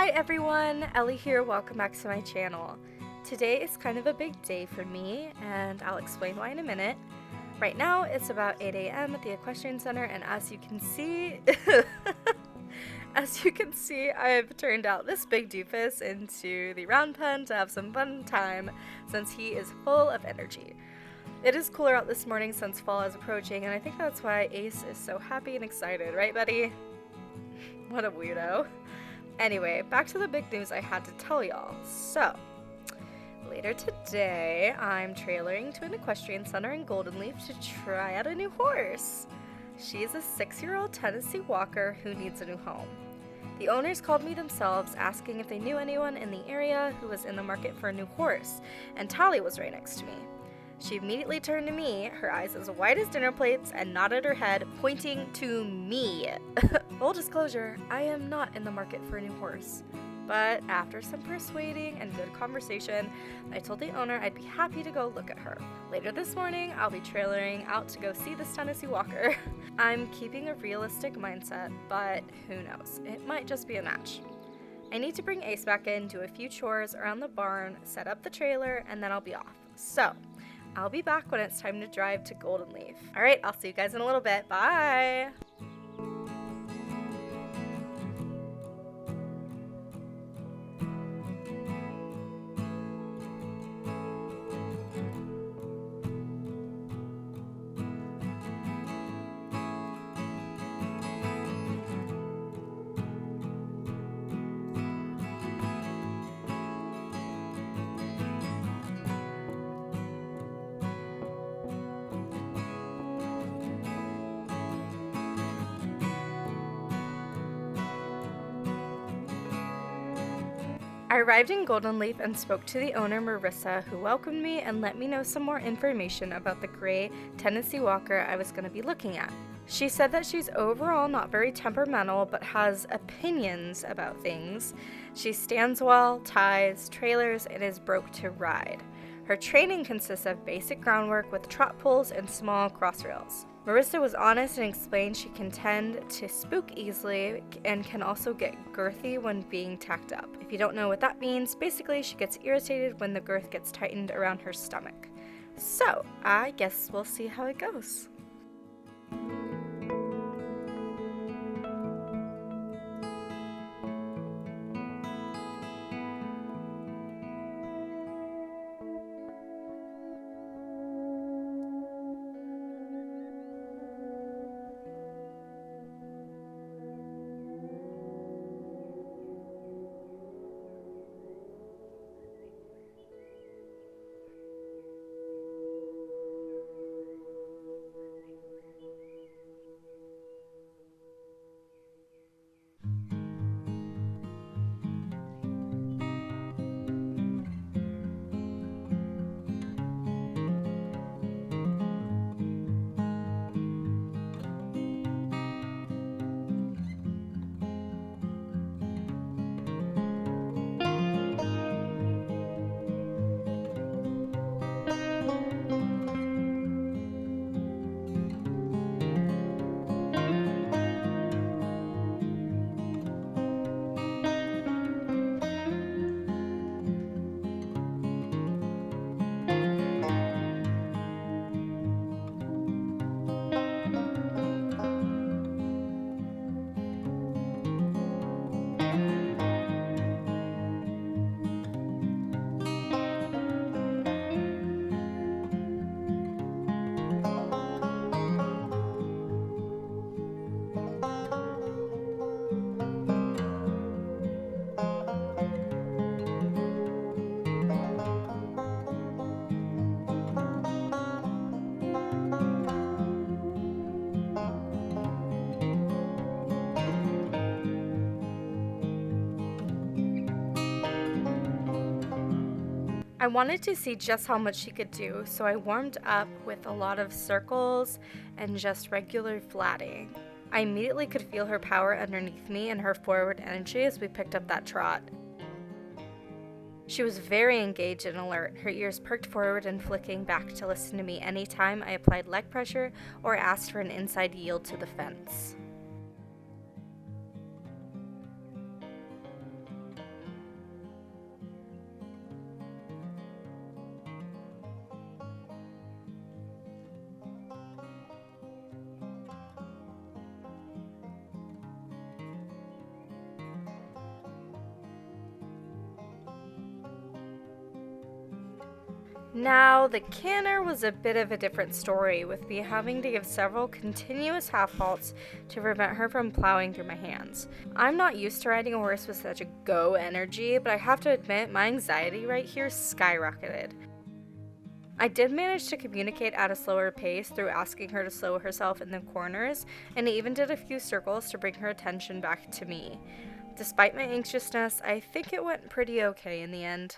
Hi everyone, Ellie here, welcome back to my channel. Today is kind of a big day for me, and I'll explain why in a minute. Right now it's about 8 a.m. at the Equestrian Center, and as you can see, I've turned out this big doofus into the round pen to have some fun time since he is full of energy. It is cooler out this morning since fall is approaching, and I think that's why Ace is so happy and excited, right buddy? What a weirdo. Anyway, back to the big news I had to tell y'all. So, later today, I'm trailering to an equestrian center in Golden Leaf to try out a new horse. She's a 6-year-old Tennessee Walker who needs a new home. The owners called me themselves, asking if they knew anyone in the area who was in the market for a new horse, and Tally was right next to me. She immediately turned to me, her eyes as white as dinner plates, and nodded her head, pointing to me. Full disclosure, I am not in the market for a new horse. But after some persuading and good conversation, I told the owner I'd be happy to go look at her. Later this morning, I'll be trailering out to go see this Tennessee Walker. I'm keeping a realistic mindset, but who knows, it might just be a match. I need to bring Ace back in, do a few chores around the barn, set up the trailer, and then I'll be off. So, I'll be back when it's time to drive to Golden Leaf. Alright, I'll see you guys in a little bit. Bye! I arrived in Golden Leaf and spoke to the owner, Marissa, who welcomed me and let me know some more information about the gray Tennessee Walker I was going to be looking at. She said that she's overall not very temperamental, but has opinions about things. She stands well, ties, trailers, and is broke to ride. Her training consists of basic groundwork with trot pulls and small crossrails. Marissa was honest and explained she can tend to spook easily and can also get girthy when being tacked up. If you don't know what that means, basically she gets irritated when the girth gets tightened around her stomach. So, I guess we'll see how it goes. I wanted to see just how much she could do, so I warmed up with a lot of circles and just regular flatting. I immediately could feel her power underneath me and her forward energy as we picked up that trot. She was very engaged and alert, her ears perked forward and flicking back to listen to me anytime I applied leg pressure or asked for an inside yield to the fence. Now, the canter was a bit of a different story, with me having to give several continuous half halts to prevent her from plowing through my hands. I'm not used to riding a horse with such a go energy, but I have to admit my anxiety right here skyrocketed. I did manage to communicate at a slower pace through asking her to slow herself in the corners, and I even did a few circles to bring her attention back to me. Despite my anxiousness, I think it went pretty okay in the end.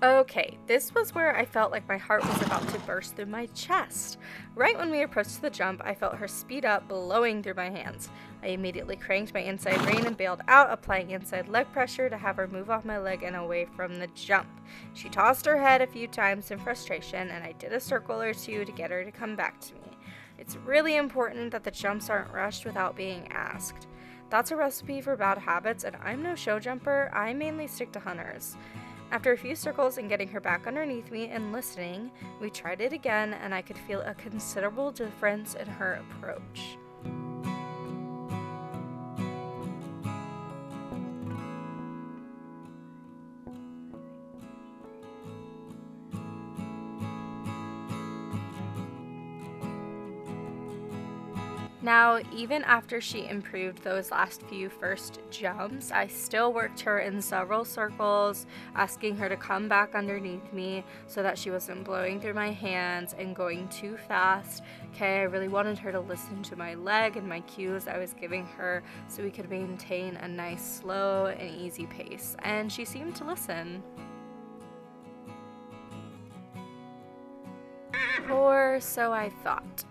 Okay, this was where I felt like my heart was about to burst through my chest. Right when we approached the jump, I felt her speed up, blowing through my hands. I immediately cranked my inside rein and bailed out, applying inside leg pressure to have her move off my leg and away from the jump. She tossed her head a few times in frustration, and I did a circle or two to get her to come back to me. It's really important that the jumps aren't rushed without being asked. That's a recipe for bad habits, and I'm no show jumper. I mainly stick to hunters. After a few circles and getting her back underneath me and listening, we tried it again, and I could feel a considerable difference in her approach. Now, even after she improved those last few first jumps, I still worked her in several circles, asking her to come back underneath me so that she wasn't blowing through my hands and going too fast. Okay, I really wanted her to listen to my leg and my cues I was giving her so we could maintain a nice slow and easy pace, and she seemed to listen. Or so I thought.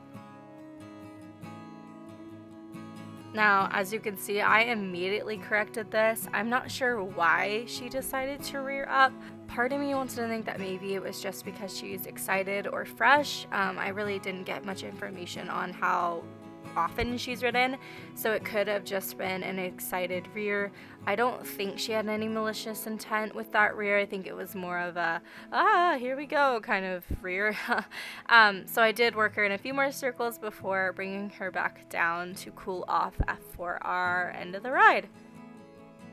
Now, as you can see, I immediately corrected this. I'm not sure why she decided to rear up. Part of me wants to think that maybe it was just because she's excited or fresh. I really didn't get much information on how often she's ridden, so it could have just been an excited rear. I don't think she had any malicious intent with that rear. I think it was more of a here we go kind of rear. So I did work her in a few more circles before bringing her back down to cool off for our end of the ride.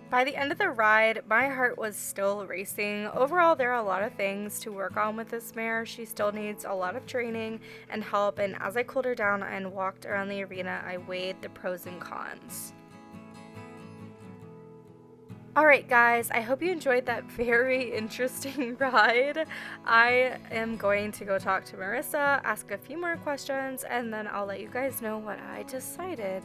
By the end of the ride, my heart was still racing. Overall, there are a lot of things to work on with this mare. She still needs a lot of training and help, and as I cooled her down and walked around the arena, I weighed the pros and cons. Alright guys, I hope you enjoyed that very interesting ride. I am going to go talk to Marissa, ask a few more questions, and then I'll let you guys know what I decided.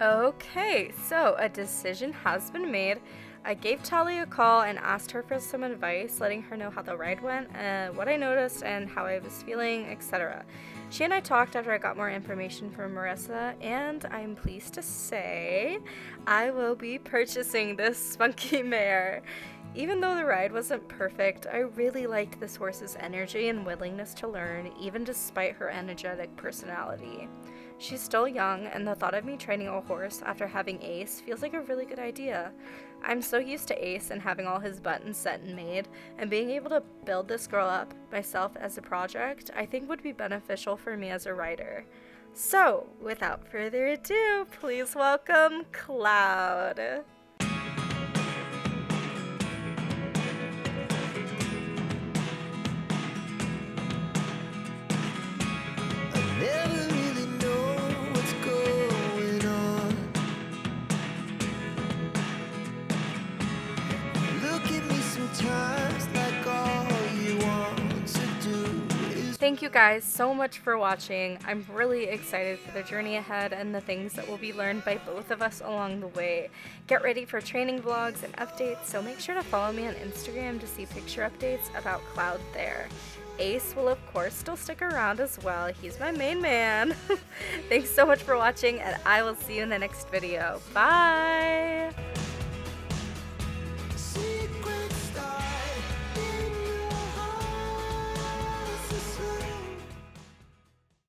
Okay, so a decision has been made. I gave Tali a call and asked her for some advice, letting her know how the ride went, what I noticed, and how I was feeling, etc. She and I talked after I got more information from Marissa, and I'm pleased to say I will be purchasing this spunky mare. Even though the ride wasn't perfect, I really liked this horse's energy and willingness to learn, even despite her energetic personality. She's still young, and the thought of me training a horse after having Ace feels like a really good idea. I'm so used to Ace and having all his buttons set and made, and being able to build this girl up myself as a project, I think would be beneficial for me as a rider. So, without further ado, please welcome Cloud. Thank you guys so much for watching. I'm really excited for the journey ahead and the things that will be learned by both of us along the way. Get ready for training vlogs and updates, so make sure to follow me on Instagram to see picture updates about Cloud there. Ace will of course still stick around as well. He's my main man. Thanks so much for watching, and I will see you in the next video. Bye!